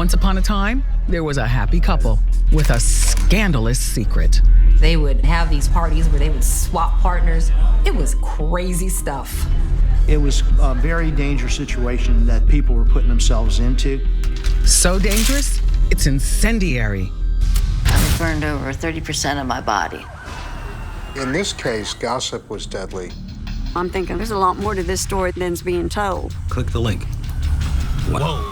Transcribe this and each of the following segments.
Once upon a time, there was a happy couple with a scandalous secret. They would have these parties where they would swap partners. It was crazy stuff. It was a very dangerous situation that people were putting themselves into. So dangerous, it's incendiary. I burned over 30% of my body. In this case, gossip was deadly. I'm thinking there's a lot more to this story than's being told. Click the link. Whoa.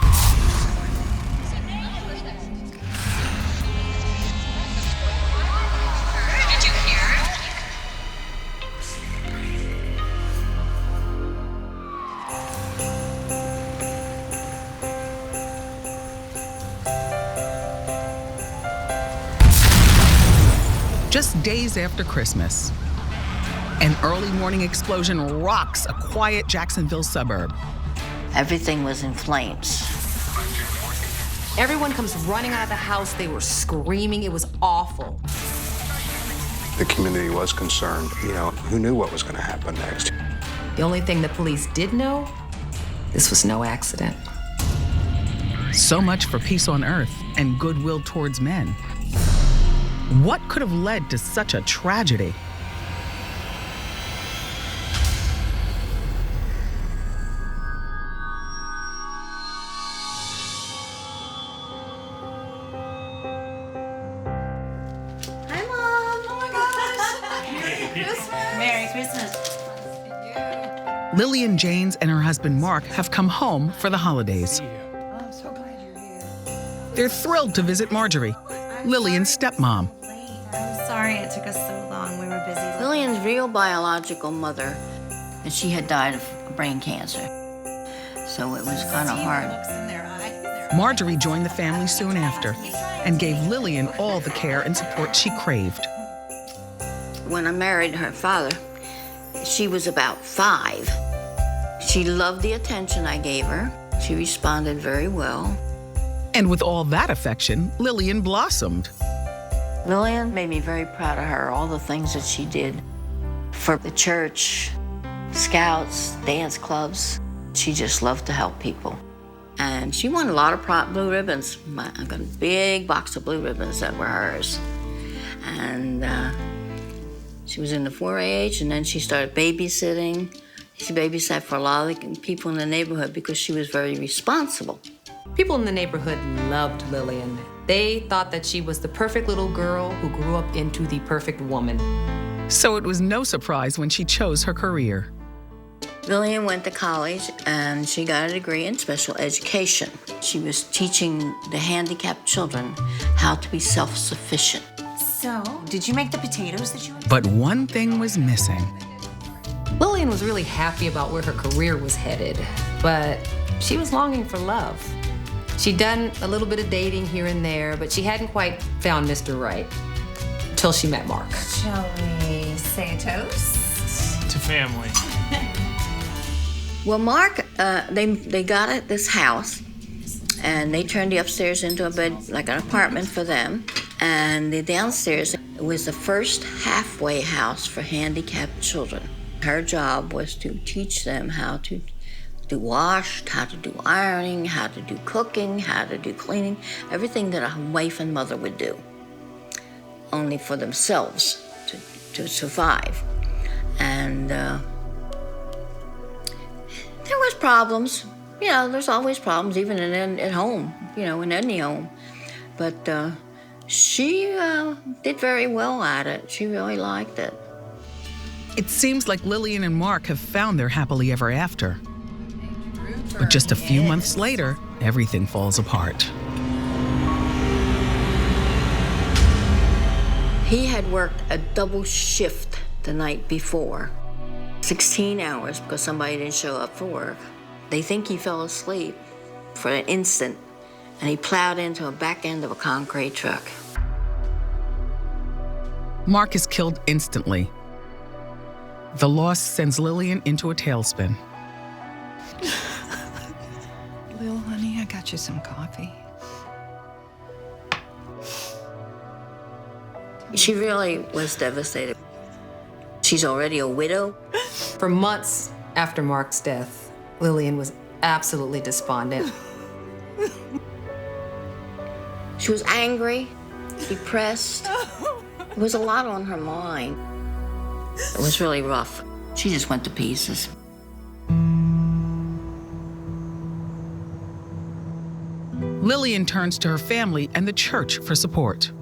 Did you hear? Just days after Christmas, an early morning explosion rocks a quiet Jacksonville suburb. Everything was in flames. Everyone comes running out of the house. They were screaming. It was awful. The community was concerned. Who knew what was going to happen next? The only thing the police did know, this was no accident. So much for peace on earth and goodwill towards men. What could have led to such a tragedy? Hi, Mom. Oh my gosh. Merry Christmas. Lillian Janes and her husband Mark have come home for the holidays. I'm so glad you're here. They're thrilled to visit Marjorie, Lillian's stepmom. I'm sorry it took us so long. We were busy. Lillian's real biological mother, and she had died of brain cancer. So it was kind of hard. Marjorie joined the family soon after and gave Lillian all the care and support she craved. When I married her father, she was about 5. She loved the attention I gave her. She responded very well. And with all that affection, Lillian blossomed. Lillian made me very proud of her, all the things that she did for the church, scouts, dance clubs. She just loved to help people. And she won a lot of blue ribbons. I got a big box of blue ribbons that were hers. And she was in the 4-H, and then she started babysitting. She babysat for a lot of the people in the neighborhood because she was very responsible. People in the neighborhood loved Lillian. They thought that she was the perfect little girl who grew up into the perfect woman. So it was no surprise when she chose her career. Lillian went to college and she got a degree in special education. She was teaching the handicapped children how to be self-sufficient. So, did you make the potatoes that you had? But one thing was missing. Lillian was really happy about where her career was headed, but she was longing for love. She'd done a little bit of dating here and there, but she hadn't quite found Mr. Right until she met Mark. Shall we say a toast? To family. Well, Mark, they got at this house, and they turned the upstairs into a bed, like an apartment for them. And the downstairs was the first halfway house for handicapped children. Her job was to teach them how to do wash, how to do ironing, how to do cooking, how to do cleaning, everything that a wife and mother would do, only for themselves to survive. And there was problems. There's always problems, even at home, in any home. But she did very well at it. She really liked it. It seems like Lillian and Mark have found their happily ever after. But just a few months later, everything falls apart. He had worked a double shift the night before, 16 hours, because somebody didn't show up for work. They think he fell asleep for an instant, and he plowed into a back end of a concrete truck. Mark is killed instantly. The loss sends Lillian into a tailspin. Lil, honey, I got you some coffee. She really was devastated. She's already a widow. For months after Mark's death, Lillian was absolutely despondent. She was angry, depressed. There was a lot on her mind. It was really rough. She just went to pieces. Lillian turns to her family and the church for support.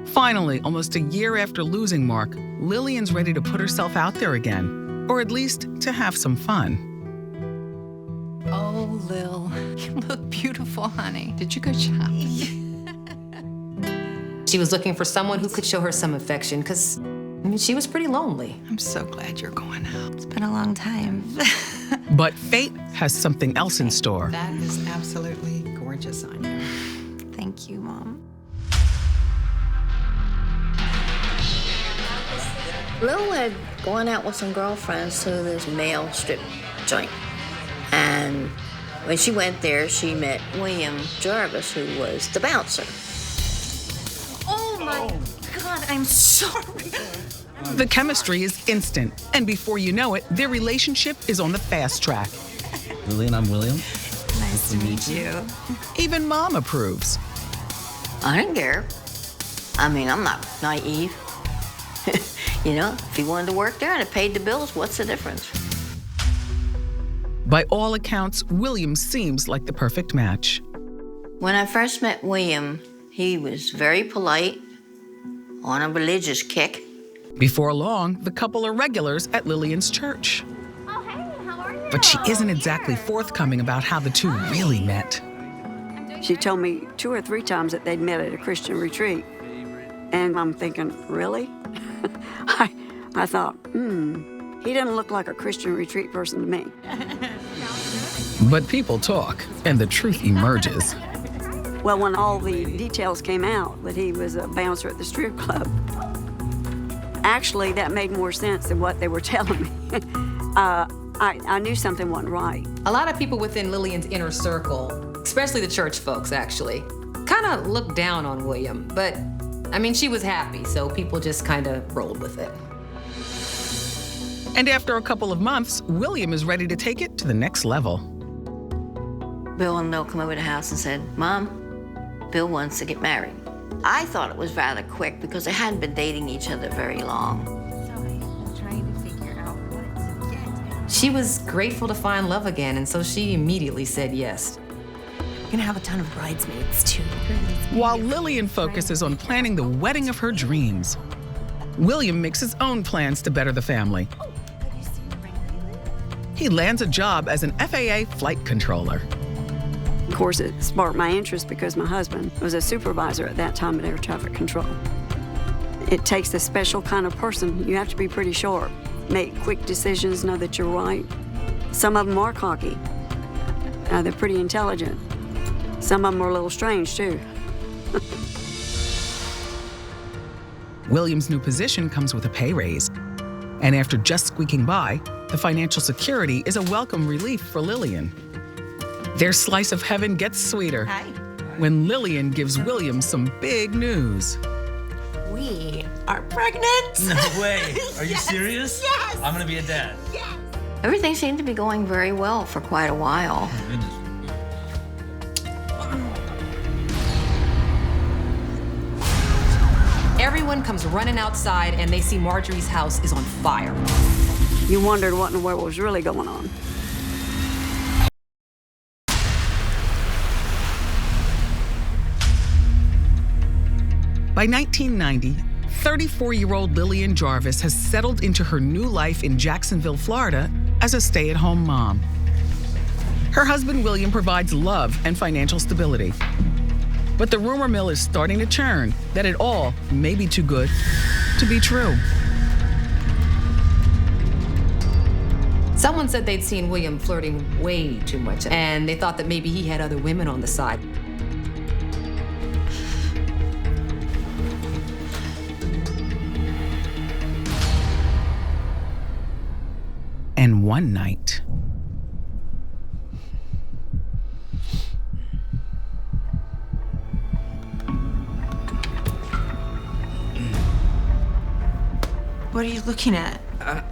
Finally, almost a year after losing Mark, Lillian's ready to put herself out there again, or at least to have some fun. Oh, Lil, you look beautiful, honey. Did you go shopping? She was looking for someone who could show her some affection because, she was pretty lonely. I'm so glad you're going out. It's been a long time. But fate has something else in store. That is absolutely gorgeous on you. Thank you, Mom. Lil had gone out with some girlfriends to this male strip joint. And when she went there, she met William Jarvis, who was the bouncer. Oh my God, I'm sorry. The chemistry is instant, and before you know it, their relationship is on the fast track. Lillian, I'm William. Nice to meet you. Even Mom approves. I didn't care. I'm not naive. If he wanted to work there and it paid the bills, what's the difference? By all accounts, William seems like the perfect match. When I first met William, he was very polite, on a religious kick. Before long, the couple are regulars at Lillian's church. Oh, hey, how are you? But she isn't exactly forthcoming about how the two really met. She told me 2 or 3 times that they'd met at a Christian retreat. And I'm thinking, really? I thought, he doesn't look like a Christian retreat person to me. But people talk, and the truth emerges. Well, when all the details came out that he was a bouncer at the strip club, actually, that made more sense than what they were telling me. I knew something wasn't right. A lot of people within Lillian's inner circle, especially the church folks actually, kind of looked down on William. But, she was happy, so people just kind of rolled with it. And after a couple of months, William is ready to take it to the next level. Bill and Lil come over to the house and said, Mom, Bill wants to get married. I thought it was rather quick because they hadn't been dating each other very long. I'm trying to figure out what to get. She was grateful to find love again, and so she immediately said yes. We're gonna have a ton of bridesmaids, too. While Lillian focuses on planning the wedding of her dreams, William makes his own plans to better the family. He lands a job as an FAA flight controller. Of course, it sparked my interest because my husband was a supervisor at that time at air traffic control. It takes a special kind of person. You have to be pretty sharp, make quick decisions, know that you're right. Some of them are cocky. They're pretty intelligent. Some of them are a little strange, too. William's new position comes with a pay raise. And after just squeaking by, the financial security is a welcome relief for Lillian. Their slice of heaven gets sweeter when Lillian gives William some big news. We are pregnant. No way. Are you serious? Yes. I'm gonna be a dad. Yes. Everything seemed to be going very well for quite a while. Oh, goodness. Everyone comes running outside, and they see Marjorie's house is on fire. You wondered what in the world was really going on. By 1990, 34-year-old Lillian Jarvis has settled into her new life in Jacksonville, Florida, as a stay-at-home mom. Her husband, William, provides love and financial stability. But the rumor mill is starting to churn that it all may be too good to be true. Someone said they'd seen William flirting way too much, and they thought that maybe he had other women on the side. And one night, What are you looking at?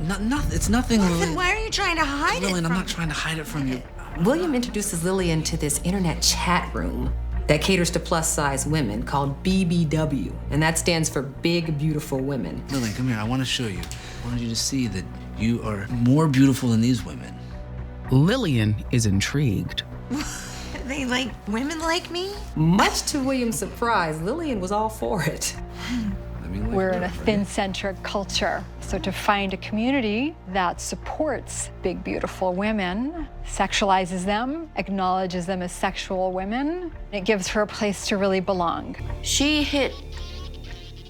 Nothing. It's nothing, Then Lillian. why are you trying to hide Lillian, it I'm from not trying to hide it from you. William introduces Lillian to this internet chat room. that caters to plus-size women called BBW, and that stands for Big Beautiful Women. Lillian, come here. I want to show you. I want you to see that you are more beautiful than these women. Lillian is intrigued. They like women like me? Much to William's surprise, Lillian was all for it. We're in a thin-centric culture. So to find a community that supports big, beautiful women, sexualizes them, acknowledges them as sexual women, it gives her a place to really belong. She hit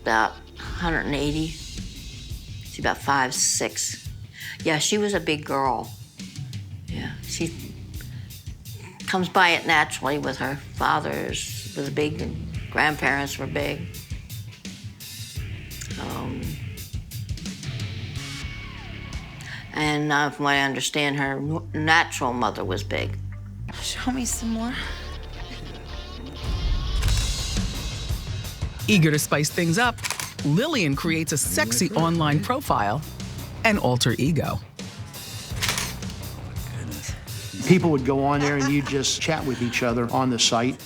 about 180. She's about 5'6". Yeah, she was a big girl. Yeah, she comes by it naturally with her father's was big and grandparents were big. And from what I understand, her natural mother was big. Show me some more. Eager to spice things up, Lillian creates a sexy online profile and alter ego. People would go on there and you'd just chat with each other on the site.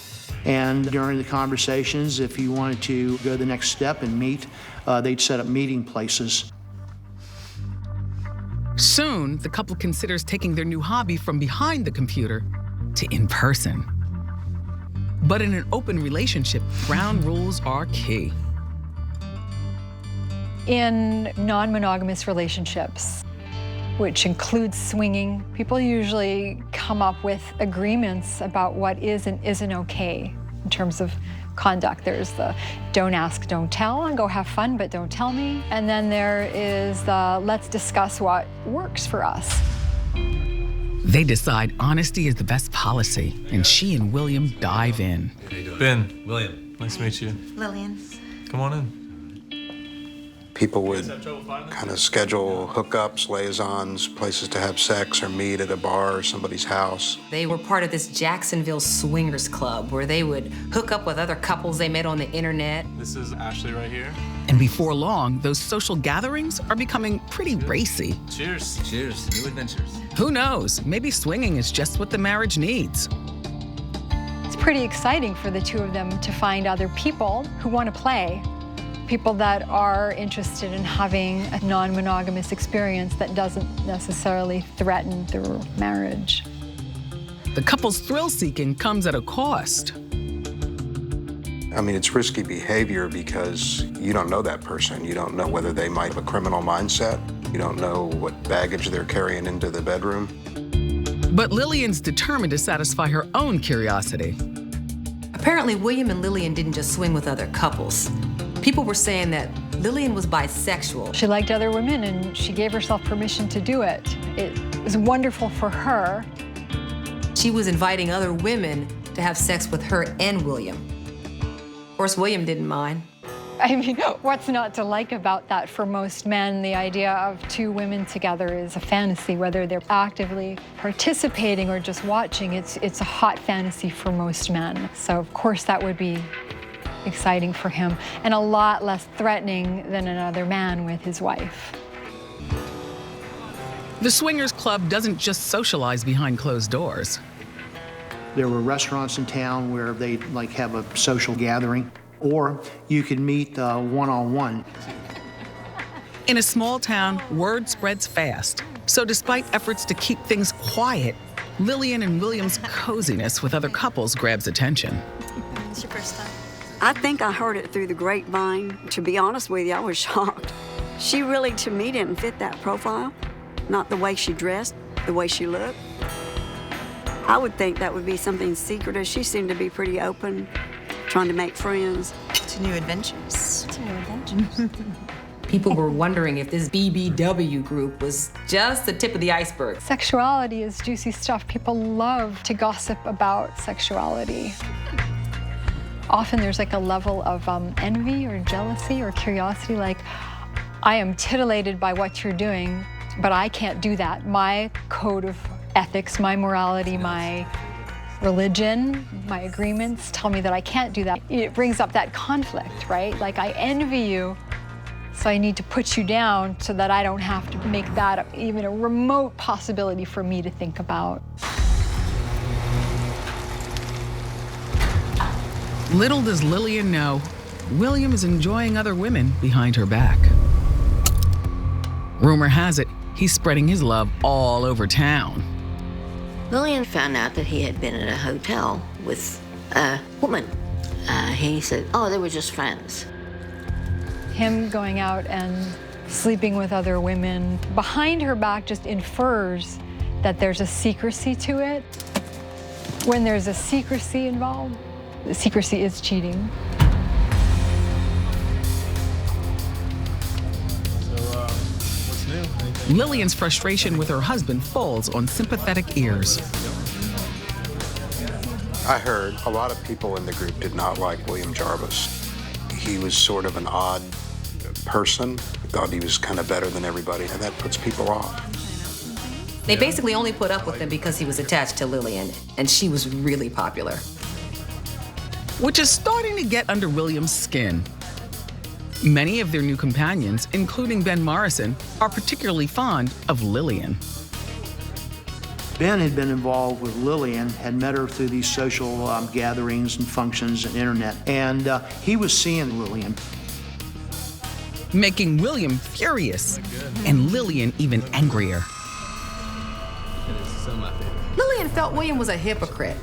And during the conversations, if you wanted to go the next step and meet, they'd set up meeting places. Soon, the couple considers taking their new hobby from behind the computer to in person. But in an open relationship, ground rules are key. In non-monogamous relationships, which includes swinging, people usually come up with agreements about what is and isn't okay in terms of conduct. There's the don't ask, don't tell, and go have fun, but don't tell me. And then there is the let's discuss what works for us. They decide honesty is the best policy, and she and William dive in. Ben, William, nice to meet you. Lillian. Come on in. People would kind of schedule hookups, liaisons, places to have sex or meet at a bar or somebody's house. They were part of this Jacksonville swingers club where they would hook up with other couples they met on the internet. This is Ashley right here. And before long, those social gatherings are becoming pretty racy. Cheers. Cheers. New adventures. Who knows? Maybe swinging is just what the marriage needs. It's pretty exciting for the two of them to find other people who want to play. People that are interested in having a non-monogamous experience that doesn't necessarily threaten their marriage. The couple's thrill-seeking comes at a cost. I mean, it's risky behavior because you don't know that person. You don't know whether they might have a criminal mindset. You don't know what baggage they're carrying into the bedroom. But Lillian's determined to satisfy her own curiosity. Apparently, William and Lillian didn't just swing with other couples. People were saying that Lillian was bisexual. She liked other women and she gave herself permission to do it. It was wonderful for her. She was inviting other women to have sex with her and William. Of course, William didn't mind. I mean, what's not to like about that for most men? The idea of two women together is a fantasy, whether they're actively participating or just watching. It's a hot fantasy for most men. So of course that would be exciting for him and a lot less threatening than another man with his wife. The swingers club doesn't just socialize behind closed doors. There were restaurants in town where they'd like have a social gathering, or you could meet one-on-one. In a small town, word spreads fast. So despite efforts to keep things quiet, Lillian and William's coziness with other couples grabs attention. It's your first time. I think I heard it through the grapevine. To be honest with you, I was shocked. She really, to me, didn't fit that profile. Not the way she dressed, the way she looked. I would think that would be something secretive. She seemed to be pretty open, trying to make friends. To new adventures. To new adventures. People were wondering if this BBW group was just the tip of the iceberg. Sexuality is juicy stuff. People love to gossip about sexuality. Often there's like a level of envy or jealousy or curiosity, like, I am titillated by what you're doing, but I can't do that. My code of ethics, my morality, my religion, my agreements tell me that I can't do that. It brings up that conflict, right? Like, I envy you, so I need to put you down so that I don't have to make that even a remote possibility for me to think about. Little does Lillian know, William is enjoying other women behind her back. Rumor has it, he's spreading his love all over town. Lillian found out that he had been at a hotel with a woman. He said, oh, they were just friends. Him going out and sleeping with other women behind her back just infers that there's a secrecy to it. When there's a secrecy involved, the secrecy is cheating. What's new? Anything? Lillian's frustration with her husband falls on sympathetic ears. I heard a lot of people in the group did not like William Jarvis. He was sort of an odd person, thought he was kind of better than everybody, and that puts people off. They basically only put up with him because he was attached to Lillian, and she was really popular. Which is starting to get under William's skin. Many of their new companions, including Ben Morrison, are particularly fond of Lillian. Ben had been involved with Lillian, had met her through these social gatherings and functions and internet, and he was seeing Lillian. Making William furious, and Lillian even angrier. Lillian felt William was a hypocrite.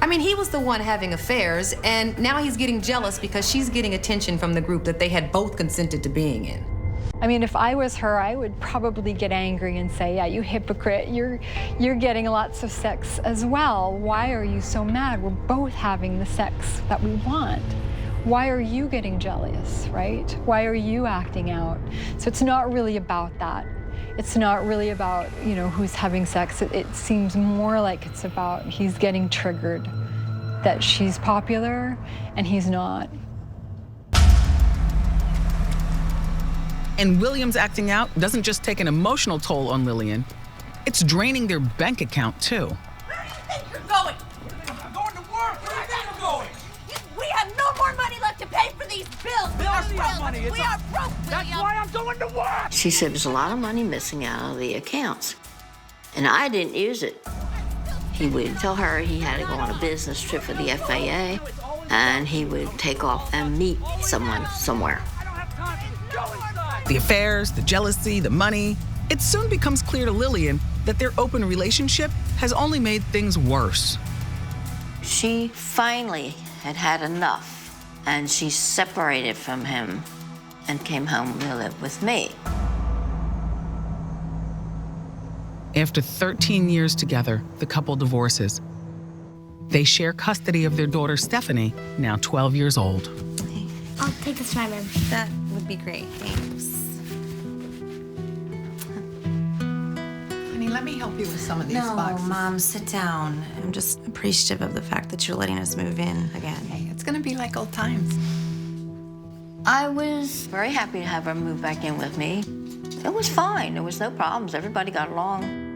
I mean, he was the one having affairs, and now he's getting jealous because she's getting attention from the group that they had both consented to being in. I mean, if I was her, I would probably get angry and say, yeah, you hypocrite, you're getting lots of sex as well. Why are you so mad? We're both having the sex that we want. Why are you getting jealous, right? Why are you acting out? So it's not really about that. It's not really about, you know, who's having sex. It seems more like it's about he's getting triggered, that she's popular and he's not. And William's acting out doesn't just take an emotional toll on Lillian, it's draining their bank account too. Where do you think you're going? I'm going to work. Where are you going? We have no more money left to pay for these bills. We are broke. We are broke. That's why I'm going to work. She said there's a lot of money missing out of the accounts, and I didn't use it. He would tell her he had to go on a business trip for the FAA, and he would take off and meet someone somewhere. The affairs, the jealousy, the money. It soon becomes clear to Lillian that their open relationship has only made things worse. She finally had had enough, and she separated from him and came home to live with me. After 13 years together, the couple divorces. They share custody of their daughter, Stephanie, now 12 years old. I'll take this to my room. That would be great, thanks. Honey, let me help you with some of these No, boxes. Mom, sit down. I'm just appreciative of the fact that you're letting us move in again. Hey, it's gonna be like old times. I was very happy to have her move back in with me. It was fine. There was no problems. Everybody got along.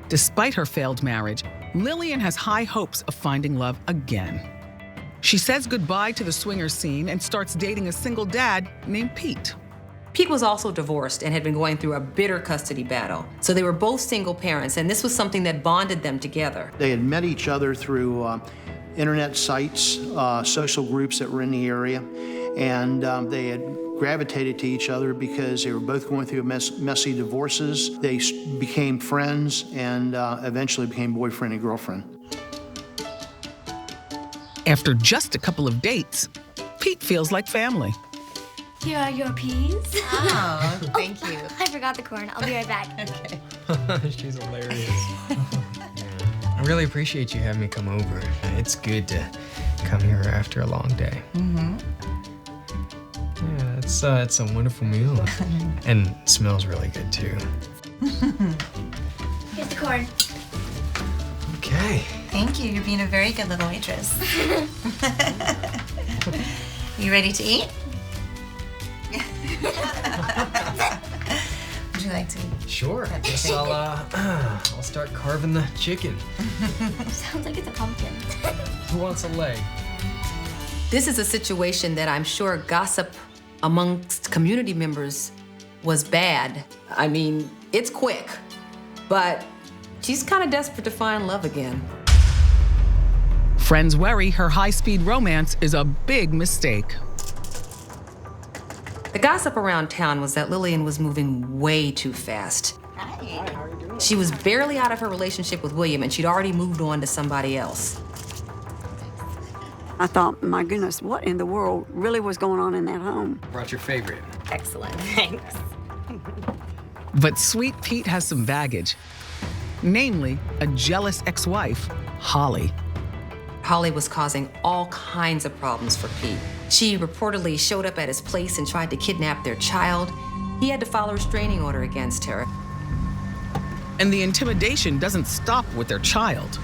Despite her failed marriage, Lillian has high hopes of finding love again. She says goodbye to the swinger scene and starts dating a single dad named Pete. Pete was also divorced and had been going through a bitter custody battle. So they were both single parents, and this was something that bonded them together. They had met each other through internet sites, social groups that were in the area, and they had gravitated to each other because they were both going through messy divorces. They became friends and eventually became boyfriend and girlfriend. After just a couple of dates, Pete feels like family. Here are your peas. Oh, thank you. I forgot the corn. I'll be right back. Okay. She's hilarious. I really appreciate you having me come over. It's good to come here after a long day. Mm-hmm. Yeah, it's a wonderful meal. And smells really good too. Here's the corn. Okay. Thank you. You're being a very good little waitress. You ready to eat? Would you like to eat? Sure. I guess I'll start carving the chicken. Sounds like it's a pumpkin. Who wants a leg? This is a situation that I'm sure gossip amongst community members was bad. I mean, it's quick, but she's kind of desperate to find love again. Friends worry her high-speed romance is a big mistake. The gossip around town was that Lillian was moving way too fast. She was barely out of her relationship with William, and she'd already moved on to somebody else. I thought, my goodness, what in the world really was going on in that home? Brought your favorite. Excellent, thanks. But Sweet Pete has some baggage, namely a jealous ex-wife, Holly. Holly was causing all kinds of problems for Pete. She reportedly showed up at his place and tried to kidnap their child. He had to file a restraining order against her. And the intimidation doesn't stop with their child.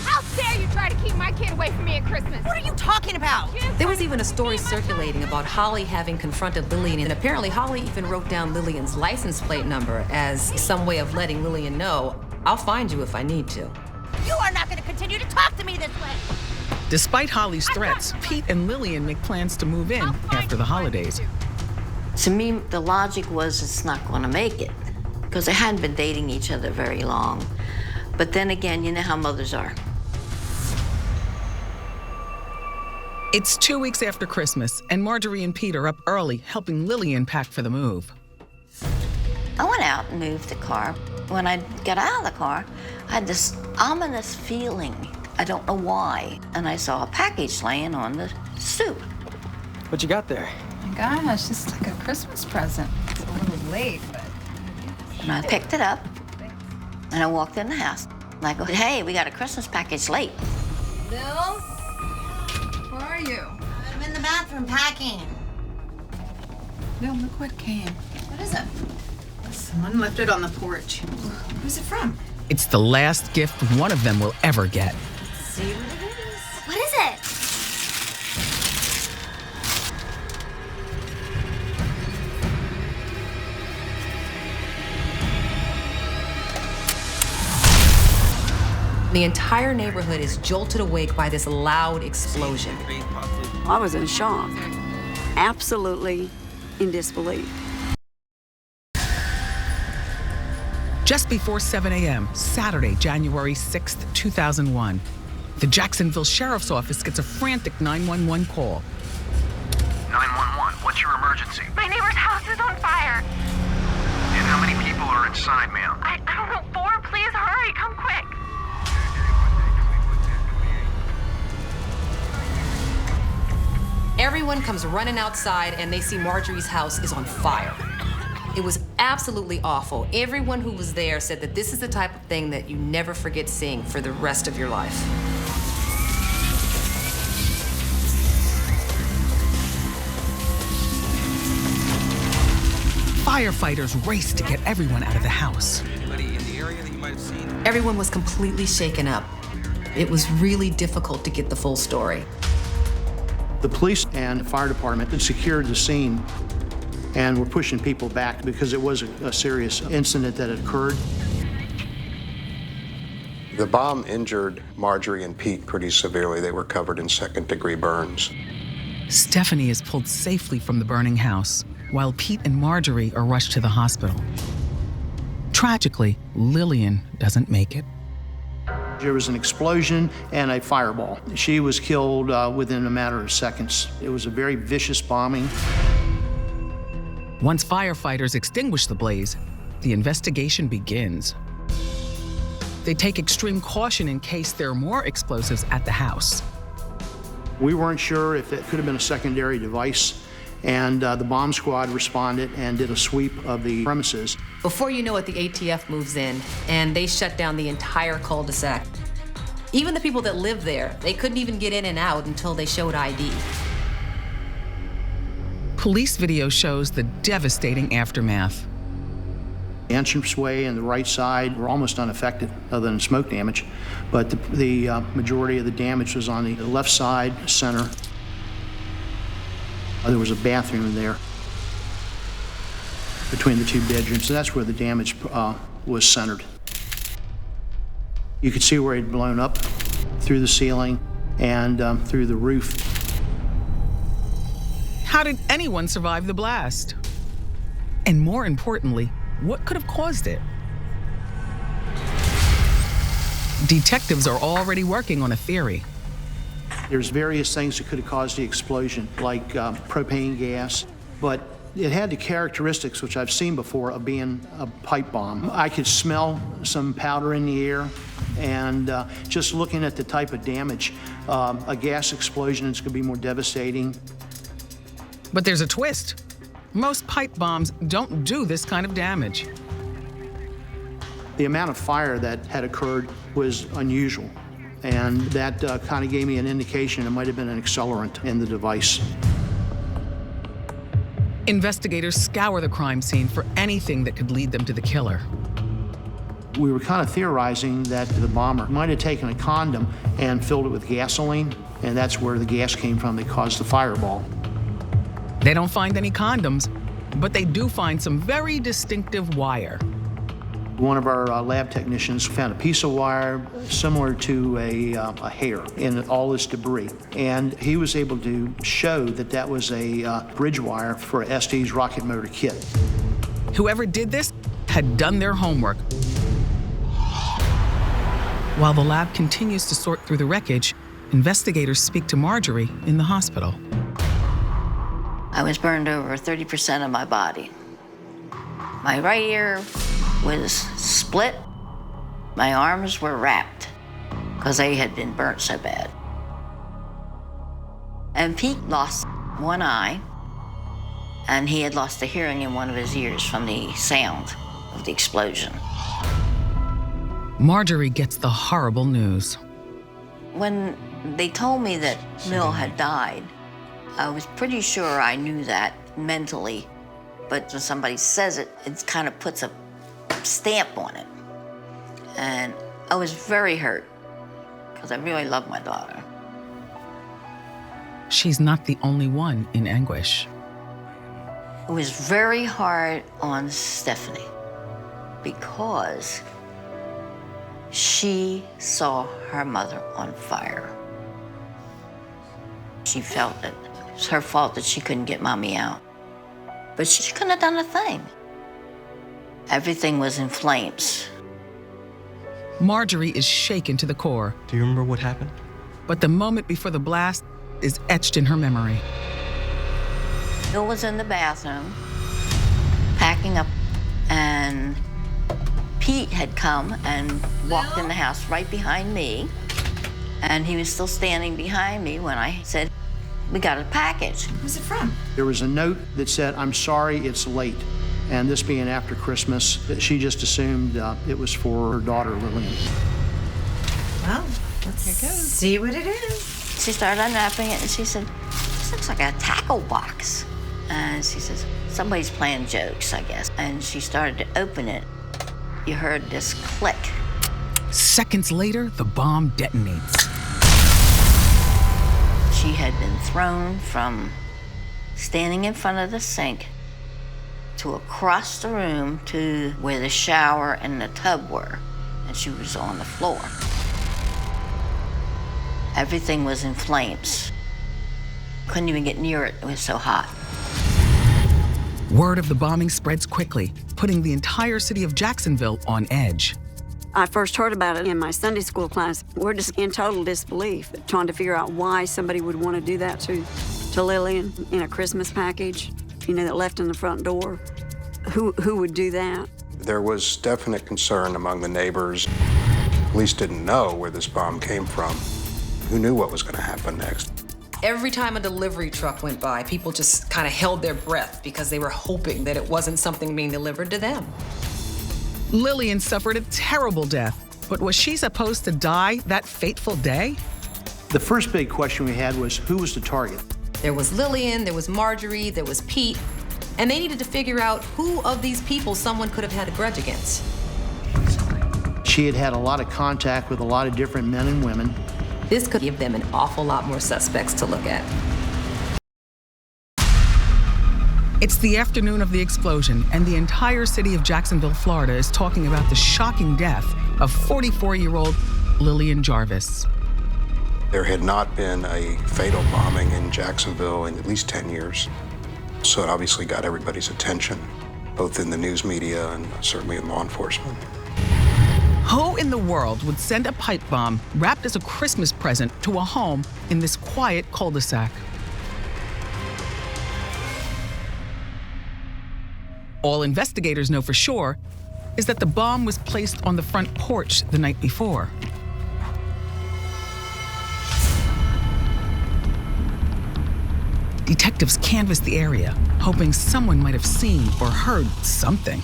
How dare you try to keep my kid away from me at Christmas? What are you talking about? There was even a story circulating about Holly having confronted Lillian, and apparently Holly even wrote down Lillian's license plate number as some way of letting Lillian know, I'll find you if I need to. You are not going to continue to talk to me this way. Despite Holly's threats, Pete and Lillian make plans to move in after the holidays. To me, the logic was it's not going to make it because they hadn't been dating each other very long. But then again, you know how mothers are. It's 2 weeks after Christmas, and Marjorie and Pete are up early helping Lillian pack for the move. I went out and moved the car. When I got out of the car, I had this ominous feeling. I don't know why. And I saw a package laying on the stoop. What you got there? Oh my gosh, it's like a Christmas present. It's a little late, but... And I picked it up, and I walked in the house. And I go, hey, we got a Christmas package late. Bill? Where are you? I'm in the bathroom packing. Bill, look what came. What is it? Someone left it on the porch. Who's it from? It's the last gift one of them will ever get. See what it is. What is it? The entire neighborhood is jolted awake by this loud explosion. I was in shock, absolutely in disbelief. Just before 7 a.m., Saturday, January 6th, 2001, the Jacksonville Sheriff's Office gets a frantic 911 call. 911, what's your emergency? My neighbor's house is on fire. And how many people are inside, ma'am? I don't know, 4. Please hurry, come quick. Everyone comes running outside and they see Marjorie's house is on fire. It was absolutely awful. Everyone who was there said that this is the type of thing that you never forget seeing for the rest of your life. Firefighters race to get everyone out of the house. Anybody in the area that you might have seen? Everyone was completely shaken up. It was really difficult to get the full story. The police and fire department had secured the scene and were pushing people back because it was a serious incident that had occurred. The bomb injured Marjorie and Pete pretty severely. They were covered in second-degree burns. Stephanie is pulled safely from the burning house, while Pete and Marjorie are rushed to the hospital. Tragically, Lillian doesn't make it. There was an explosion and a fireball. She was killed within a matter of seconds. It was a very vicious bombing. Once firefighters extinguish the blaze, the investigation begins. They take extreme caution in case there are more explosives at the house. We weren't sure if it could have been a secondary device, and the bomb squad responded and did a sweep of the premises. Before you know it, the ATF moves in and they shut down the entire cul-de-sac. Even the people that lived there, they couldn't even get in and out until they showed ID. Police video shows the devastating aftermath. The entranceway and the right side were almost unaffected other than smoke damage, but the majority of the damage was on the left side, center. There was a bathroom there between the two bedrooms, so that's where the damage was centered. You could see where it had blown up through the ceiling and through the roof. How did anyone survive the blast? And more importantly, what could have caused it? Detectives are already working on a theory. There's various things that could have caused the explosion, like propane gas, but it had the characteristics, which I've seen before, of being a pipe bomb. I could smell some powder in the air, and just looking at the type of damage, a gas explosion is going to be more devastating. But there's a twist. Most pipe bombs don't do this kind of damage. The amount of fire that had occurred was unusual, and that kind of gave me an indication it might have been an accelerant in the device. Investigators scour the crime scene for anything that could lead them to the killer. We were kind of theorizing that the bomber might have taken a condom and filled it with gasoline, and that's where the gas came from that caused the fireball. They don't find any condoms, but they do find some very distinctive wire. One of our lab technicians found a piece of wire similar to a hair in all this debris. And he was able to show that that was a bridge wire for ST's rocket motor kit. Whoever did this had done their homework. While the lab continues to sort through the wreckage, investigators speak to Marjorie in the hospital. I was burned over 30% of my body. My right ear was split. My arms were wrapped because they had been burnt so bad. And Pete lost one eye, and he had lost the hearing in one of his ears from the sound of the explosion. Marjorie gets the horrible news. When they told me that Mill had died, I was pretty sure I knew that mentally, but when somebody says it, it kind of puts a stamp on it. And I was very hurt because I really love my daughter. She's not the only one in anguish. It was very hard on Stephanie because she saw her mother on fire. She felt that it was her fault that she couldn't get Mommy out. But she couldn't have done a thing. Everything was in flames. Marjorie is shaken to the core. Do you remember what happened? But the moment before the blast is etched in her memory. Bill was in the bathroom, packing up, and Pete had come and walked in the house right behind me, and he was still standing behind me when I said, "We got a package." Who's it from? There was a note that said, "I'm sorry, it's late." And this being after Christmas, she just assumed it was for her daughter, Lillian. Well, let's see what it is. She started unwrapping it, and she said, "This looks like a tackle box." And she says, "Somebody's playing jokes, I guess." And she started to open it. You heard this click. Seconds later, the bomb detonates. She had been thrown from standing in front of the sink to across the room to where the shower and the tub were, and she was on the floor. Everything was in flames. Couldn't even get near it, it was so hot. Word of the bombing spreads quickly, putting the entire city of Jacksonville on edge. I first heard about it in my Sunday school class. We're just in total disbelief, trying to figure out why somebody would want to do that to Lillian in a Christmas package, that left in the front door. Who would do that? There was definite concern among the neighbors. Police didn't know where this bomb came from. Who knew what was going to happen next? Every time a delivery truck went by, people just kind of held their breath because they were hoping that it wasn't something being delivered to them. Lillian suffered a terrible death, but was she supposed to die that fateful day? The first big question we had was, who was the target? There was Lillian, there was Marjorie, there was Pete, and they needed to figure out who of these people someone could have had a grudge against. She had had a lot of contact with a lot of different men and women. This could give them an awful lot more suspects to look at. It's the afternoon of the explosion, and the entire city of Jacksonville, Florida is talking about the shocking death of 44-year-old Lillian Jarvis. There had not been a fatal bombing in Jacksonville in at least 10 years. So it obviously got everybody's attention, both in the news media and certainly in law enforcement. Who in the world would send a pipe bomb wrapped as a Christmas present to a home in this quiet cul-de-sac? All investigators know for sure is that the bomb was placed on the front porch the night before. Detectives canvassed the area, hoping someone might have seen or heard something.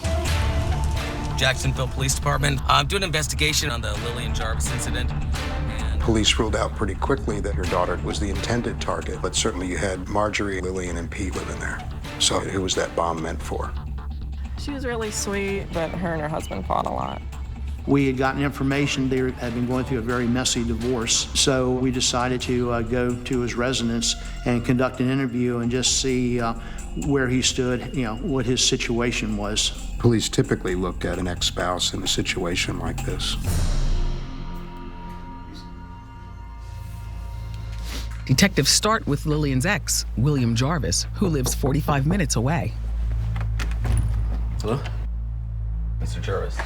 Jacksonville Police Department. I'm doing an investigation on the Lillian Jarvis incident. Police ruled out pretty quickly that her daughter was the intended target, but certainly you had Marjorie, Lillian, and Pete living there. So who was that bomb meant for? She was really sweet, but her and her husband fought a lot. We had gotten information they had been going through a very messy divorce, so we decided to go to his residence and conduct an interview and just see where he stood, what his situation was. Police typically look at an ex-spouse in a situation like this. Detectives start with Lillian's ex, William Jarvis, who lives 45 minutes away. Hello? Mr. Jarvis.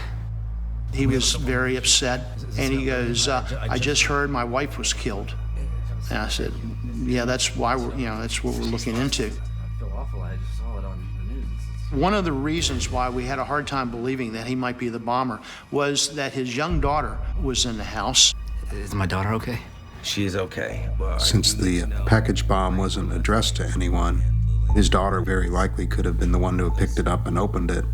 He was very upset, and he goes, I just heard my wife was killed. And I said, yeah, that's why that's what we're looking into. I feel awful. I just saw it on the news. One of the reasons why we had a hard time believing that he might be the bomber was that his young daughter was in the house. Is my daughter okay? She is okay. Since the package bomb wasn't addressed to anyone, his daughter very likely could have been the one who picked it up and opened it.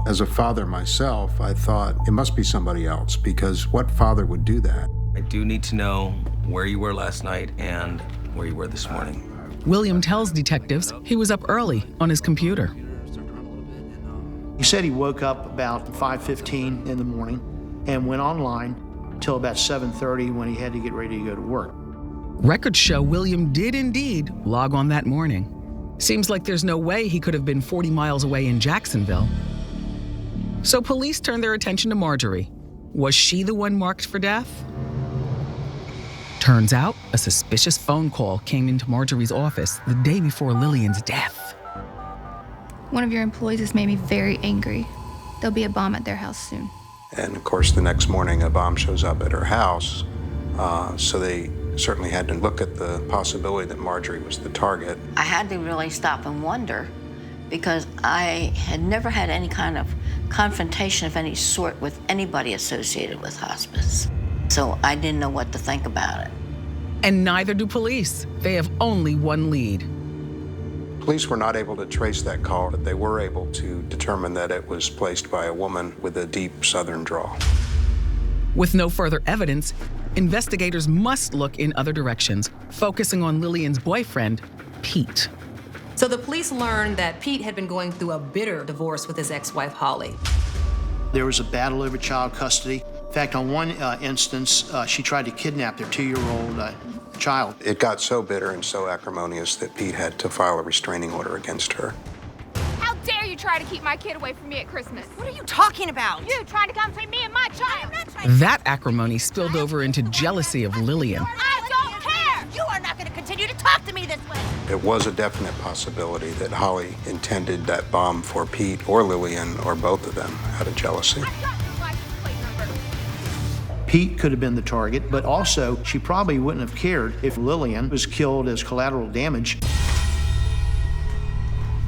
As a father myself, I thought it must be somebody else, because what father would do that? I do need to know where you were last night and where you were this morning. William tells detectives he was up early on his computer. He said he woke up about 5:15 in the morning and went online till about 7:30 when he had to get ready to go to work. Records show William did indeed log on that morning. Seems like there's no way he could have been 40 miles away in Jacksonville. So police turned their attention to Marjorie. Was she the one marked for death? Turns out a suspicious phone call came into Marjorie's office the day before Lillian's death. One of your employees has made me very angry. There'll be a bomb at their house soon. And of course, the next morning, a bomb shows up at her house. So they certainly had to look at the possibility that Marjorie was the target. I had to really stop and wonder, because I had never had any kind of confrontation of any sort with anybody associated with hospice. So I didn't know what to think about it. And neither do police. They have only one lead. Police were not able to trace that call, but they were able to determine that it was placed by a woman with a deep southern drawl. With no further evidence, investigators must look in other directions, focusing on Lillian's boyfriend, Pete. So the police learned that Pete had been going through a bitter divorce with his ex-wife, Holly. There was a battle over child custody. In fact, on one instance, she tried to kidnap their 2-year-old child. It got so bitter and so acrimonious that Pete had to file a restraining order against her. How dare you try to keep my kid away from me at Christmas? What are you talking about? You trying to come between me and my child. That acrimony spilled over into jealousy of Lillian. I don't care! You are not going to continue to talk to me this way. It was a definite possibility that Holly intended that bomb for Pete or Lillian or both of them out of jealousy. Pete could have been the target, but also she probably wouldn't have cared if Lillian was killed as collateral damage.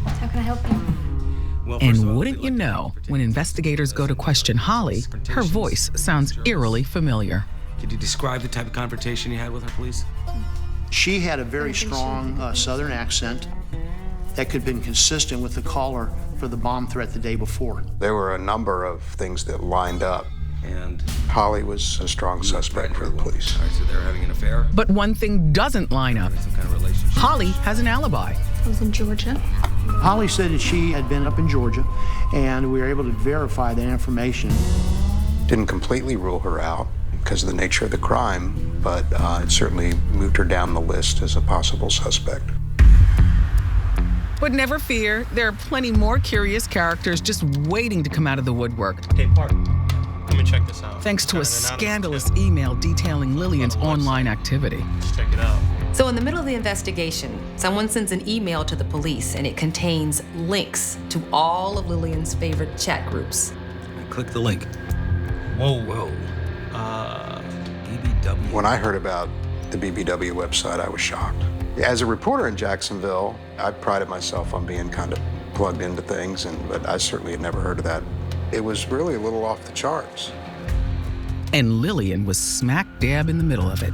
How can I help you? And wouldn't you know, when investigators go to question Holly, her voice sounds eerily familiar. Could you describe the type of confrontation you had with her, please? She had a very strong Southern accent that could have been consistent with the caller for the bomb threat the day before. There were a number of things that lined up. And Holly was a strong suspect for the police. All right, so they were having an affair? But one thing doesn't line up. Some kind of relationship. Holly has an alibi. I was in Georgia. Holly said that she had been up in Georgia, and we were able to verify that information. Didn't completely rule her out because of the nature of the crime, but it certainly moved her down the list as a possible suspect. But never fear, there are plenty more curious characters just waiting to come out of the woodwork. Hey, Park. Come and check this out. Thanks to a scandalous email detailing Lillian's online activity. Just check it out. So in the middle of the investigation, someone sends an email to the police and it contains links to all of Lillian's favorite chat groups. Click the link. Whoa. BBW. When I heard about the BBW website, I was shocked. As a reporter in Jacksonville, I prided myself on being kind of plugged into things, but I certainly had never heard of that. It was really a little off the charts. And Lillian was smack dab in the middle of it.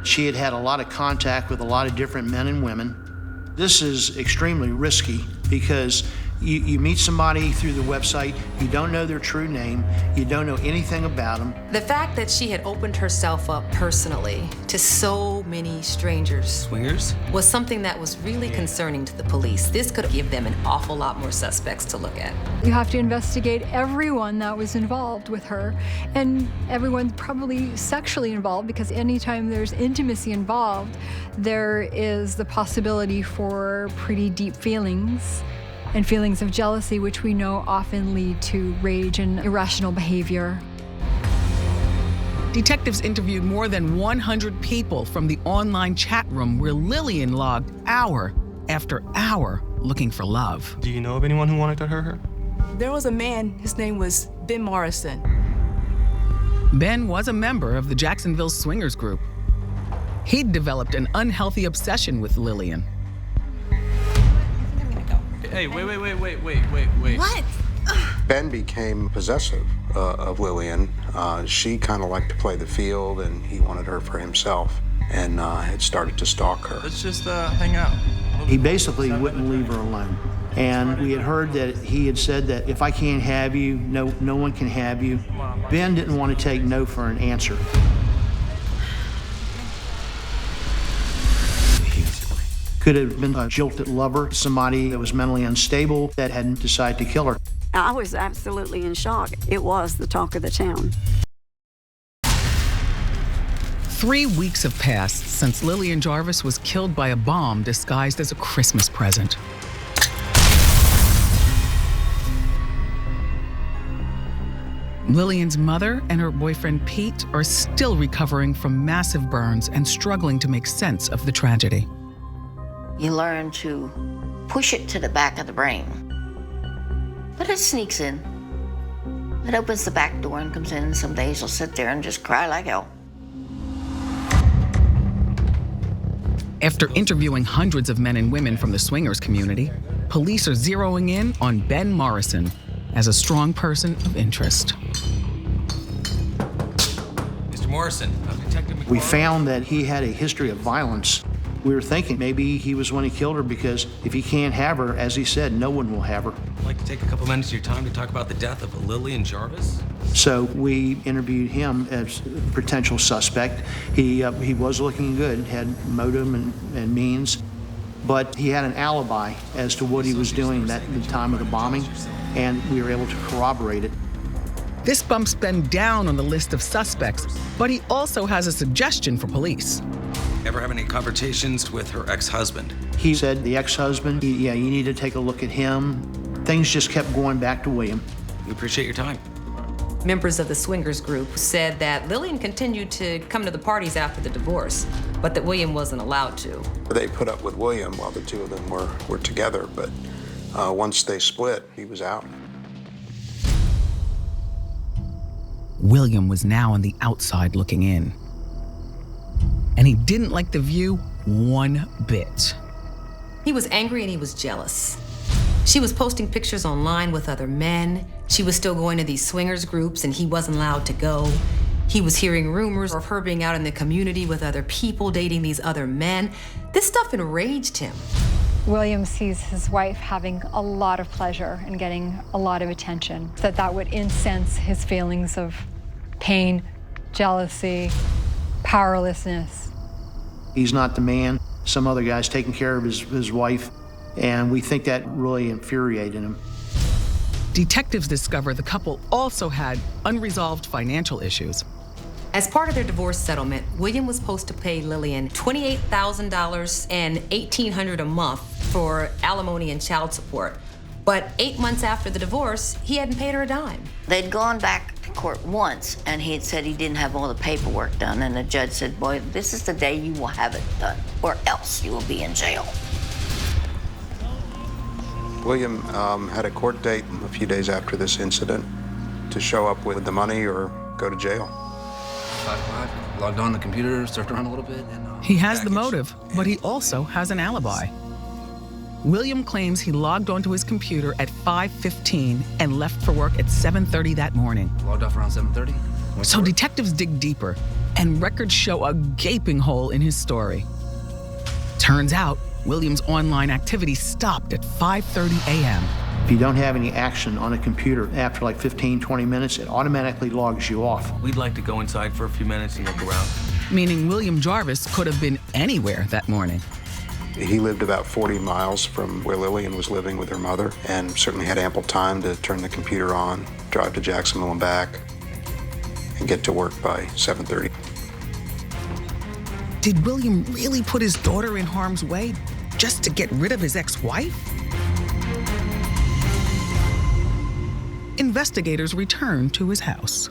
She had had a lot of contact with a lot of different men and women. This is extremely risky because you meet somebody through the website, you don't know their true name, you don't know anything about them. The fact that she had opened herself up personally to so many strangers Swingers? was something that was really concerning to the police. This could give them an awful lot more suspects to look at. You have to investigate everyone that was involved with her, and everyone probably sexually involved, because anytime there's intimacy involved, there is the possibility for pretty deep feelings and feelings of jealousy, which we know often lead to rage and irrational behavior. Detectives interviewed more than 100 people from the online chat room where Lillian logged hour after hour looking for love. Do you know of anyone who wanted to hurt her? There was a man, his name was Ben Morrison. Ben was a member of the Jacksonville Swingers group. He'd developed an unhealthy obsession with Lillian. Hey, wait. What? Ben became possessive of Lillian. She kind of liked to play the field, and he wanted her for himself, and had started to stalk her. Let's just hang out. He basically wouldn't leave her alone. And we had heard that he had said that if I can't have you, no one can have you. Ben didn't want to take no for an answer. Could have been a jilted lover, somebody that was mentally unstable that hadn't decided to kill her. I was absolutely in shock. It was the talk of the town. 3 weeks have passed since Lillian Jarvis was killed by a bomb disguised as a Christmas present. Lillian's mother and her boyfriend Pete are still recovering from massive burns and struggling to make sense of the tragedy. You learn to push it to the back of the brain. But it sneaks in. It opens the back door and comes in, and some days you'll sit there and just cry like hell. After interviewing hundreds of men and women from the swingers community, police are zeroing in on Ben Morrison as a strong person of interest. Mr. Morrison, Detective McCormick. We found that he had a history of violence. We were thinking maybe he was the one who killed her, because if he can't have her, as he said, no one will have her. I'd like to take a couple minutes of your time to talk about the death of Lillian Jarvis. So we interviewed him as a potential suspect. He was looking good, had motive and means, but he had an alibi as to what he was doing at the time of the bombing, and we were able to corroborate it. This bumps Ben down on the list of suspects, but he also has a suggestion for police. Ever have any conversations with her ex-husband? He said the ex-husband, you need to take a look at him. Things just kept going back to William. We appreciate your time. Members of the swingers group said that Lillian continued to come to the parties after the divorce, but that William wasn't allowed to. They put up with William while the two of them were together, but once they split, he was out. William was now on the outside looking in. And he didn't like the view one bit. He was angry and he was jealous. She was posting pictures online with other men. She was still going to these swingers groups and he wasn't allowed to go. He was hearing rumors of her being out in the community with other people, dating these other men. This stuff enraged him. William sees his wife having a lot of pleasure and getting a lot of attention, that would incense his feelings of pain, jealousy, powerlessness. He's not the man. Some other guy's taking care of his wife, and we think that really infuriated him. Detectives discover the couple also had unresolved financial issues. As part of their divorce settlement, William was supposed to pay Lillian $28,000 and $1,800 a month for alimony and child support. But 8 months after the divorce, he hadn't paid her a dime. They'd gone back to court once, and he had said he didn't have all the paperwork done, and the judge said, boy, this is the day you will have it done, or else you will be in jail. William had a court date a few days after this incident to show up with the money or go to jail. 5 o'clock, logged on the computer, surfed around a little bit, and He has the motive, but he also has an alibi. William claims he logged onto his computer at 5:15 and left for work at 7:30 that morning. Logged off around 7:30. So detectives dig deeper, and records show a gaping hole in his story. Turns out, William's online activity stopped at 5:30 a.m. If you don't have any action on a computer after like 15, 20 minutes, it automatically logs you off. We'd like to go inside for a few minutes and look around. Meaning William Jarvis could have been anywhere that morning. He lived about 40 miles from where Lillian was living with her mother, and certainly had ample time to turn the computer on, drive to Jacksonville and back, and get to work by 7:30. Did William really put his daughter in harm's way just to get rid of his ex-wife? Investigators return to his house.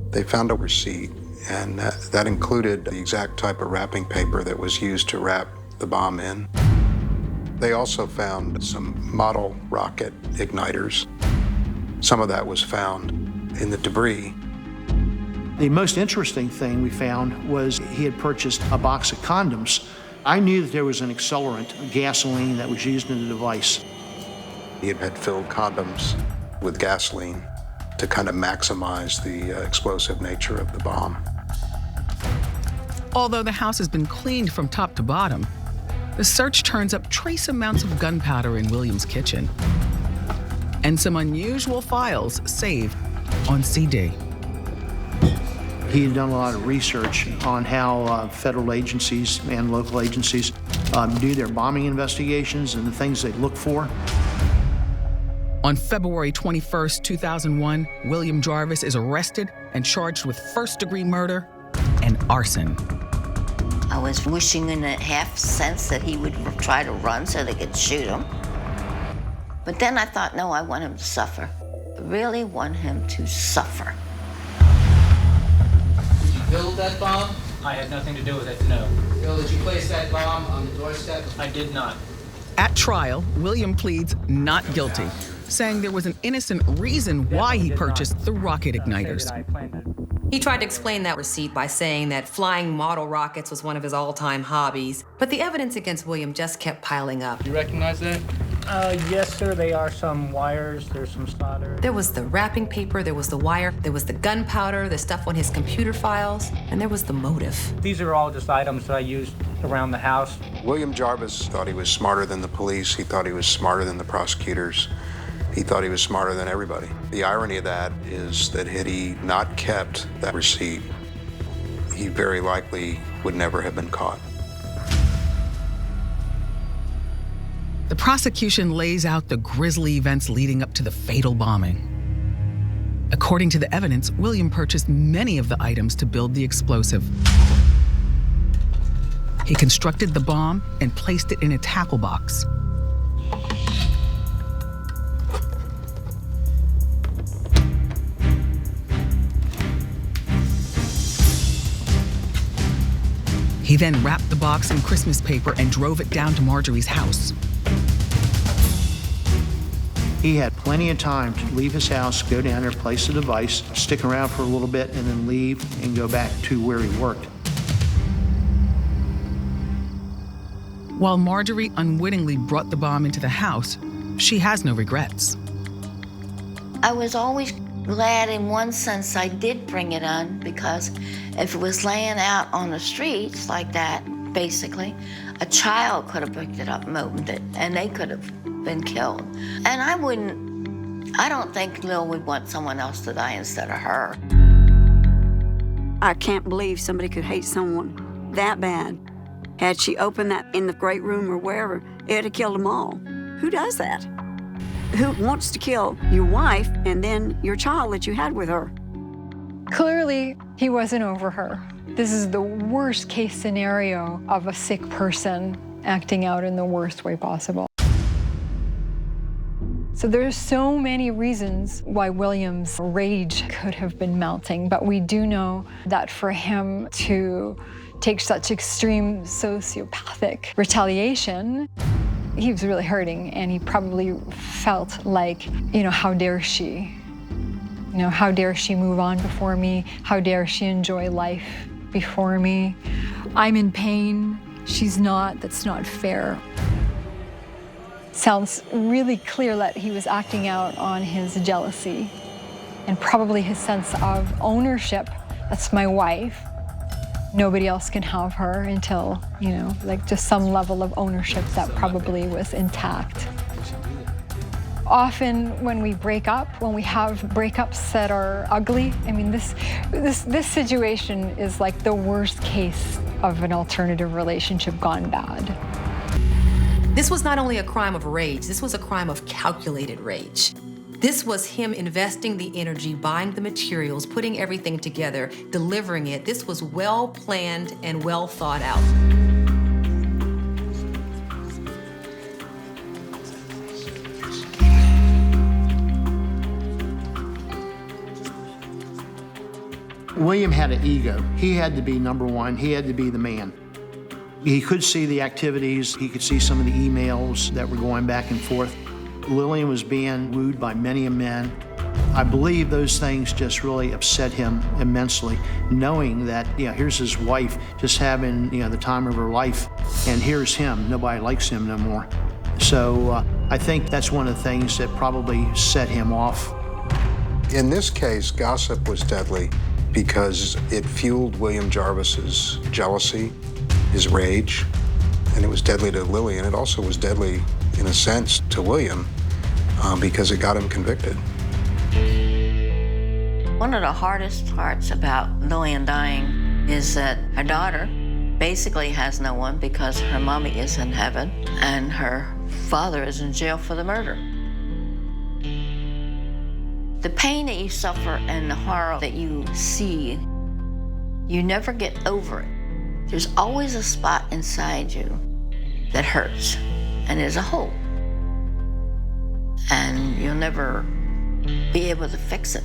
They found a receipt, and that included the exact type of wrapping paper that was used to wrap the bomb in. They also found some model rocket igniters. Some of that was found in the debris. The most interesting thing we found was he had purchased a box of condoms. I knew that there was an accelerant, a gasoline, that was used in the device. He had filled condoms with gasoline to kind of maximize the explosive nature of the bomb. Although the house has been cleaned from top to bottom, the search turns up trace amounts of gunpowder in William's kitchen and some unusual files saved on CD. He had done a lot of research on how federal agencies and local agencies do their bombing investigations and the things they look for. On February 21st, 2001, William Jarvis is arrested and charged with first-degree murder and arson. I was wishing in a half sense that he would try to run so they could shoot him. But then I thought, no, I want him to suffer. I really want him to suffer. Did you build that bomb? I had nothing to do with it, no. Bill, did you place that bomb on the doorstep? I did not. At trial, William pleads not guilty, saying there was an innocent reason why he purchased the rocket igniters. He tried to explain that receipt by saying that flying model rockets was one of his all-time hobbies, but the evidence against William just kept piling up. You recognize that? Yes, sir. They are some wires. There's some solder. There was the wrapping paper, there was the wire, there was the gunpowder, the stuff on his computer files, and there was the motive. These are all just items that I used around the house. William Jarvis thought he was smarter than the police. He thought he was smarter than the prosecutors. He thought he was smarter than everybody. The irony of that is that had he not kept that receipt, he very likely would never have been caught. The prosecution lays out the grisly events leading up to the fatal bombing. According to the evidence, William purchased many of the items to build the explosive. He constructed the bomb and placed it in a tackle box. He then wrapped the box in Christmas paper and drove it down to Marjorie's house. He had plenty of time to leave his house, go down there, place the device, stick around for a little bit, and then leave and go back to where he worked. While Marjorie unwittingly brought the bomb into the house, she has no regrets. I was always glad in one sense I did bring it on, because if it was laying out on the streets like that, basically, a child could have picked it up and opened it, and they could have been killed. And I don't think Lil would want someone else to die instead of her. I can't believe somebody could hate someone that bad. Had she opened that in the great room or wherever, it'd have killed them all. Who does that? Who wants to kill your wife and then your child that you had with her? Clearly, he wasn't over her. This is the worst case scenario of a sick person acting out in the worst way possible. So there's so many reasons why William's rage could have been mounting, but we do know that for him to take such extreme sociopathic retaliation, he was really hurting, and he probably felt like, how dare she? How dare she move on before me? How dare she enjoy life before me? I'm in pain. She's not. That's not fair. Sounds really clear that he was acting out on his jealousy and probably his sense of ownership. That's my wife. Nobody else can have her until, just some level of ownership that probably was intact. Often when we break up, when we have breakups that are ugly, this situation is like the worst case of an alternative relationship gone bad. This was not only a crime of rage, this was a crime of calculated rage. This was him investing the energy, buying the materials, putting everything together, delivering it. This was well planned and well thought out. William had an ego. He had to be number one. He had to be the man. He could see the activities. He could see some of the emails that were going back and forth. Lillian was being wooed by many men. I believe those things just really upset him immensely, knowing that, here's his wife just having, the time of her life, and here's him. Nobody likes him no more. So I think that's one of the things that probably set him off. In this case, gossip was deadly because it fueled William Jarvis's jealousy, his rage, and it was deadly to Lillian. It also was deadly, in a sense, to William because it got him convicted. One of the hardest parts about Lillian dying is that her daughter basically has no one because her mommy is in heaven and her father is in jail for the murder. The pain that you suffer and the horror that you see, you never get over it. There's always a spot inside you that hurts, and there's a hole. And you'll never be able to fix it.